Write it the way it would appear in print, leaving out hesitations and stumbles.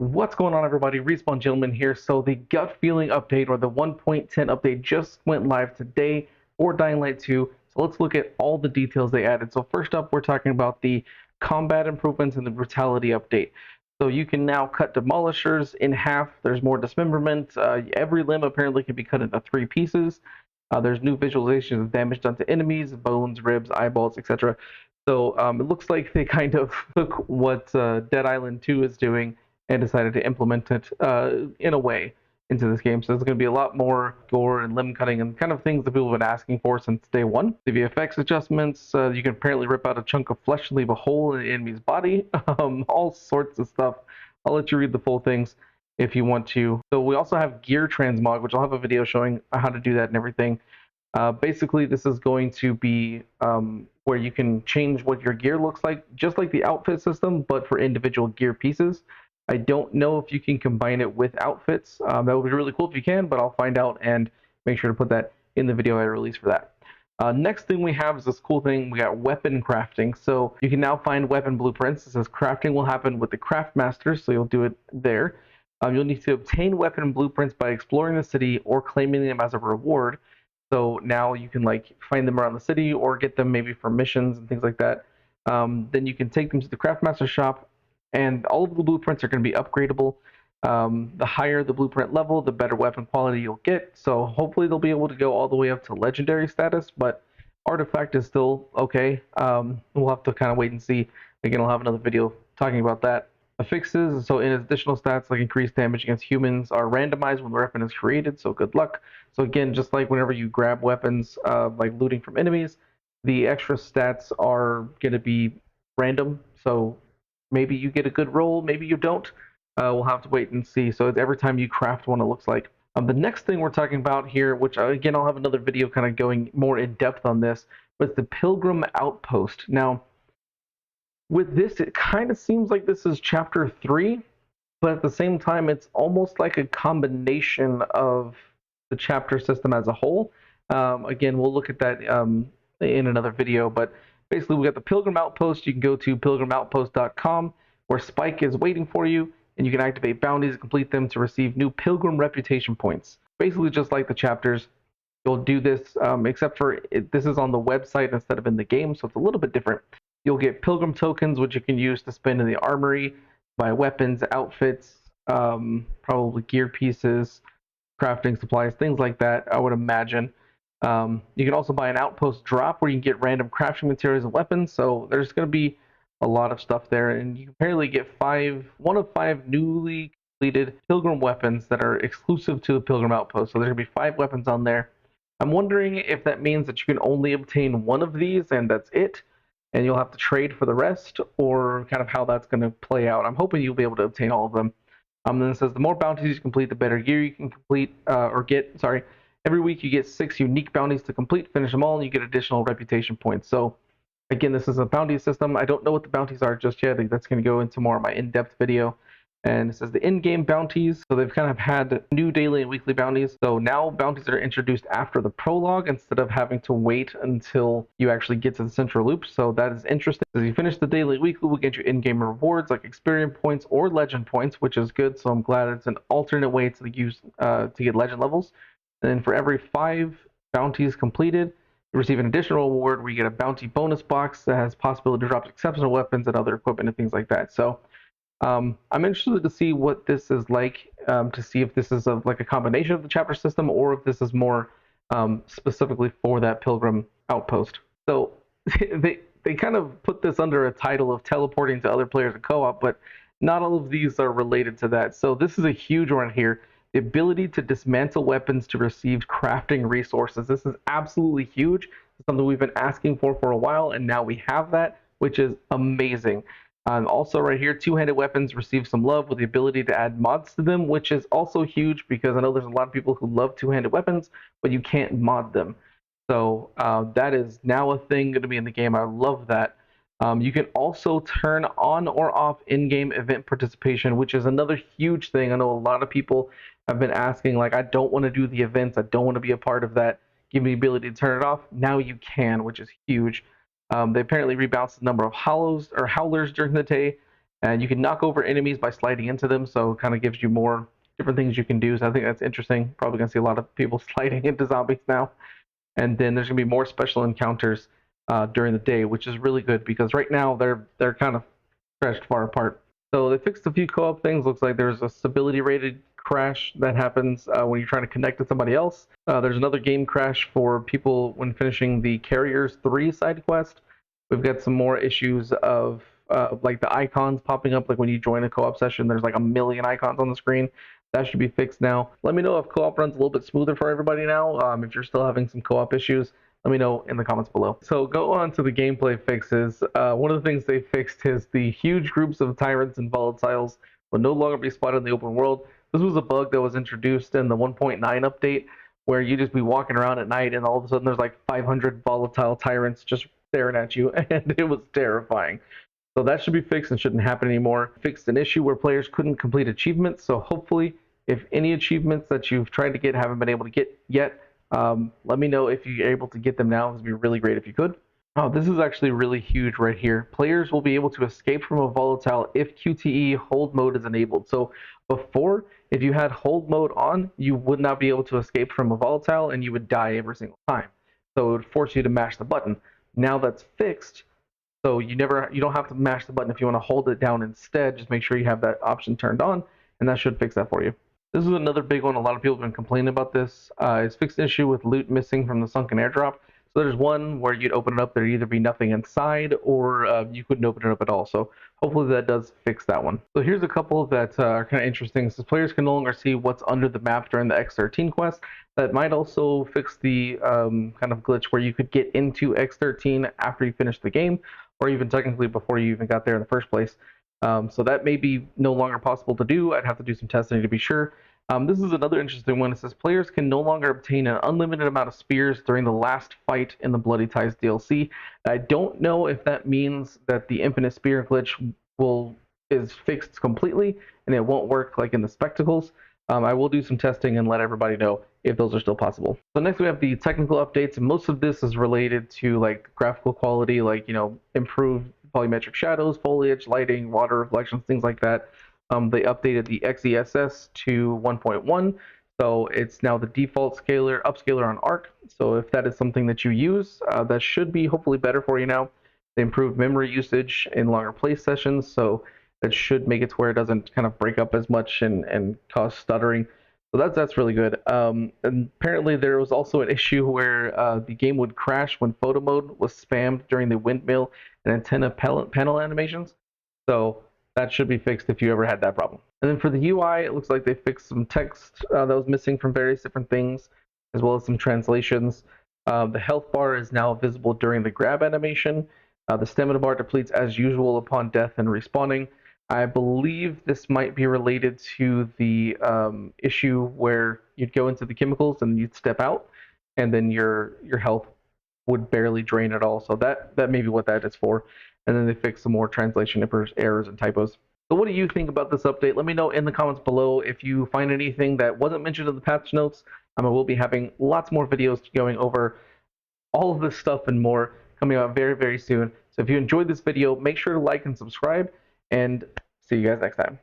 What's going on, everybody? Respawn Gentleman here. So the gut feeling update, or the 1.10 update, just went live today for Dying Light 2. So let's look at all the details they added. So first up, we're talking about the combat improvements and the brutality update. So you can now cut demolishers in half. There's more dismemberment. Every limb apparently can be cut into 3 pieces. There's new visualizations of damage done to enemies, bones, ribs, eyeballs, etc. So it looks like they kind of took what Dead Island 2 is doing and decided to implement it in a way into this game. So there's going to be a lot more gore and limb cutting and kind of things that people have been asking for since day one. The VFX adjustments, you can apparently rip out a chunk of flesh and leave a hole in the enemy's body, all sorts of stuff. I'll let you read the full things if you want to. So we also have gear transmog, which I'll have a video showing how to do that and everything. Basically, this is going to be where you can change what your gear looks like, just like the outfit system, but for individual gear pieces. I don't know if you can combine it with outfits. That would be really cool if you can, but I'll find out and make sure to put that in the video I release for that. Next thing we have is this cool thing. We got weapon crafting. So you can now find weapon blueprints. It says crafting will happen with the craft master, so you'll do it there. You'll need to obtain weapon blueprints by exploring the city or claiming them as a reward. So now you can find them around the city or get them maybe for missions and things like that. Then you can take them to the craftmaster shop, and all of the blueprints are going to be upgradable. The higher the blueprint level, the better weapon quality you'll get. So hopefully they'll be able to go all the way up to legendary status, but artifact is still okay. We'll have to kind of wait and see. Again, I'll have another video talking about that. Affixes, so in additional stats like increased damage against humans, are randomized when the weapon is created, so good luck. So again, just like whenever you grab weapons, like looting from enemies, the extra stats are going to be random, so maybe you get a good roll, maybe you don't. We'll have to wait and see. So it's every time you craft one, it looks like. The next thing we're talking about here, which again, I'll have another video kind of going more in depth on this, was the Pilgrim Outpost. Now, with this, it kind of seems like this is chapter 3, but at the same time, it's almost like a combination of the chapter system as a whole. Again, we'll look at that in another video, but basically we got the Pilgrim Outpost. You can go to pilgrimoutpost.com where Spike is waiting for you, and you can activate bounties and complete them to receive new Pilgrim reputation points. Basically just like the chapters. You'll do this, except for this is on the website instead of in the game, so it's a little bit different. You'll get Pilgrim tokens, which you can use to spend in the armory, buy weapons, outfits, probably gear pieces, crafting supplies, things like that, I would imagine. You can also buy an outpost drop where you can get random crafting materials and weapons, so there's going to be a lot of stuff there, and you can apparently get one of 5 newly completed Pilgrim weapons that are exclusive to the Pilgrim Outpost, so there's going to be 5 weapons on there. I'm wondering if that means that you can only obtain one of these and that's it, and you'll have to trade for the rest, or kind of how that's going to play out. I'm hoping you'll be able to obtain all of them. Then it says the more bounties you complete, the better gear you can complete, Sorry. Every week you get 6 unique bounties to complete. Finish them all, and you get additional reputation points. So, again, this is a bounty system. I don't know what the bounties are just yet. I think that's going to go into more of my in-depth video. And it says the in-game bounties. So they've kind of had new daily and weekly bounties. So now bounties are introduced after the prologue instead of having to wait until you actually get to the central loop. So that is interesting. As you finish the daily and weekly, we'll get you in-game rewards like experience points or legend points, which is good. So I'm glad it's an alternate way to use to get legend levels. And then for every 5 bounties completed, you receive an additional reward where you get a bounty bonus box that has possibility to drop exceptional weapons and other equipment and things like that. So I'm interested to see what this is like, to see if this is like a combination of the chapter system or if this is more specifically for that Pilgrim Outpost. So they kind of put this under a title of teleporting to other players in co-op, but not all of these are related to that. So this is a huge one here. The ability to dismantle weapons to receive crafting resources. This is absolutely huge. It's something we've been asking for a while, and now we have that, which is amazing. Also right here, two-handed weapons receive some love with the ability to add mods to them, which is also huge because I know there's a lot of people who love two-handed weapons, but you can't mod them. So that is now a thing going to be in the game. I love that. You can also turn on or off in-game event participation, which is another huge thing. I know a lot of people have been asking, like, I don't want to do the events. I don't want to be a part of that. Give me the ability to turn it off. Now you can, which is huge. They apparently rebalanced the number of howlers during the day, And you can knock over enemies by sliding into them, so it kind of gives you more different things you can do. So I think that's interesting. Probably gonna see a lot of people sliding into zombies now. And then there's gonna be more special encounters during the day, which is really good because right now they're kind of stretched far apart. So they fixed a few co-op things. Looks like there's a stability rated crash that happens when you're trying to connect to somebody else. There's another game crash for people when finishing the Carriers 3 side quest. We've got some more issues of like the icons popping up. Like when you join a co-op session, there's like a million icons on the screen. That should be fixed now. Let me know if co-op runs a little bit smoother for everybody now. If you're still having some co-op issues, let me know in the comments below. So go on to the gameplay fixes. One of the things they fixed is the huge groups of tyrants and volatiles will no longer be spotted in the open world. This was a bug that was introduced in the 1.9 update where you just be walking around at night and all of a sudden there's like 500 volatile tyrants just staring at you, and it was terrifying. So that should be fixed and shouldn't happen anymore. Fixed an issue where players couldn't complete achievements, so hopefully if any achievements that you've tried to get haven't been able to get yet, let me know if you're able to get them now. It would be really great if you could. Oh, this is actually really huge right here. Players will be able to escape from a volatile if QTE hold mode is enabled. So before, if you had hold mode on, you would not be able to escape from a volatile and you would die every single time. So it would force you to mash the button. Now that's fixed, so you don't have to mash the button if you want to hold it down instead. Just make sure you have that option turned on, and that should fix that for you. This is another big one. A lot of people have been complaining about this. It's fixed an issue with loot missing from the sunken airdrop. So there's one where you'd open it up, there'd either be nothing inside, or you couldn't open it up at all. So hopefully that does fix that one. So here's a couple that are kind of interesting. So players can no longer see what's under the map during the X13 quest. That might also fix the kind of glitch where you could get into X13 after you finish the game, or even technically before you even got there in the first place. So that may be no longer possible to do. I'd have to do some testing to be sure. This is another interesting one. It says players can no longer obtain an unlimited amount of spears during the last fight in the Bloody Ties DLC. I don't know if that means that the infinite spear glitch is fixed completely and it won't work like in the spectacles. I will do some testing and let everybody know if those are still possible. So next we have the technical updates, and most of this is related to like graphical quality, like improved volumetric shadows, foliage, lighting, water reflections, things like that. They updated the XESS to 1.1, so it's now the default upscaler on Arc. So if that is something that you use, that should be hopefully better for you now. They improved memory usage in longer play sessions, so that should make it to where it doesn't kind of break up as much and cause stuttering. So that's really good. And apparently there was also an issue where the game would crash when photo mode was spammed during the windmill and antenna panel animations. So that should be fixed if you ever had that problem. And then for the UI, it looks like they fixed some text that was missing from various different things, as well as some translations. The health bar is now visible during the grab animation. The stamina bar depletes as usual upon death and respawning. I believe this might be related to the issue where you'd go into the chemicals and you'd step out, and then your health would barely drain at all. So that may be what that is for. And then they fixed some more translation errors and typos. So what do you think about this update? Let me know in the comments below if you find anything that wasn't mentioned in the patch notes. I will be having lots more videos going over all of this stuff and more coming out very, very soon. So if you enjoyed this video, make sure to like and subscribe, and see you guys next time.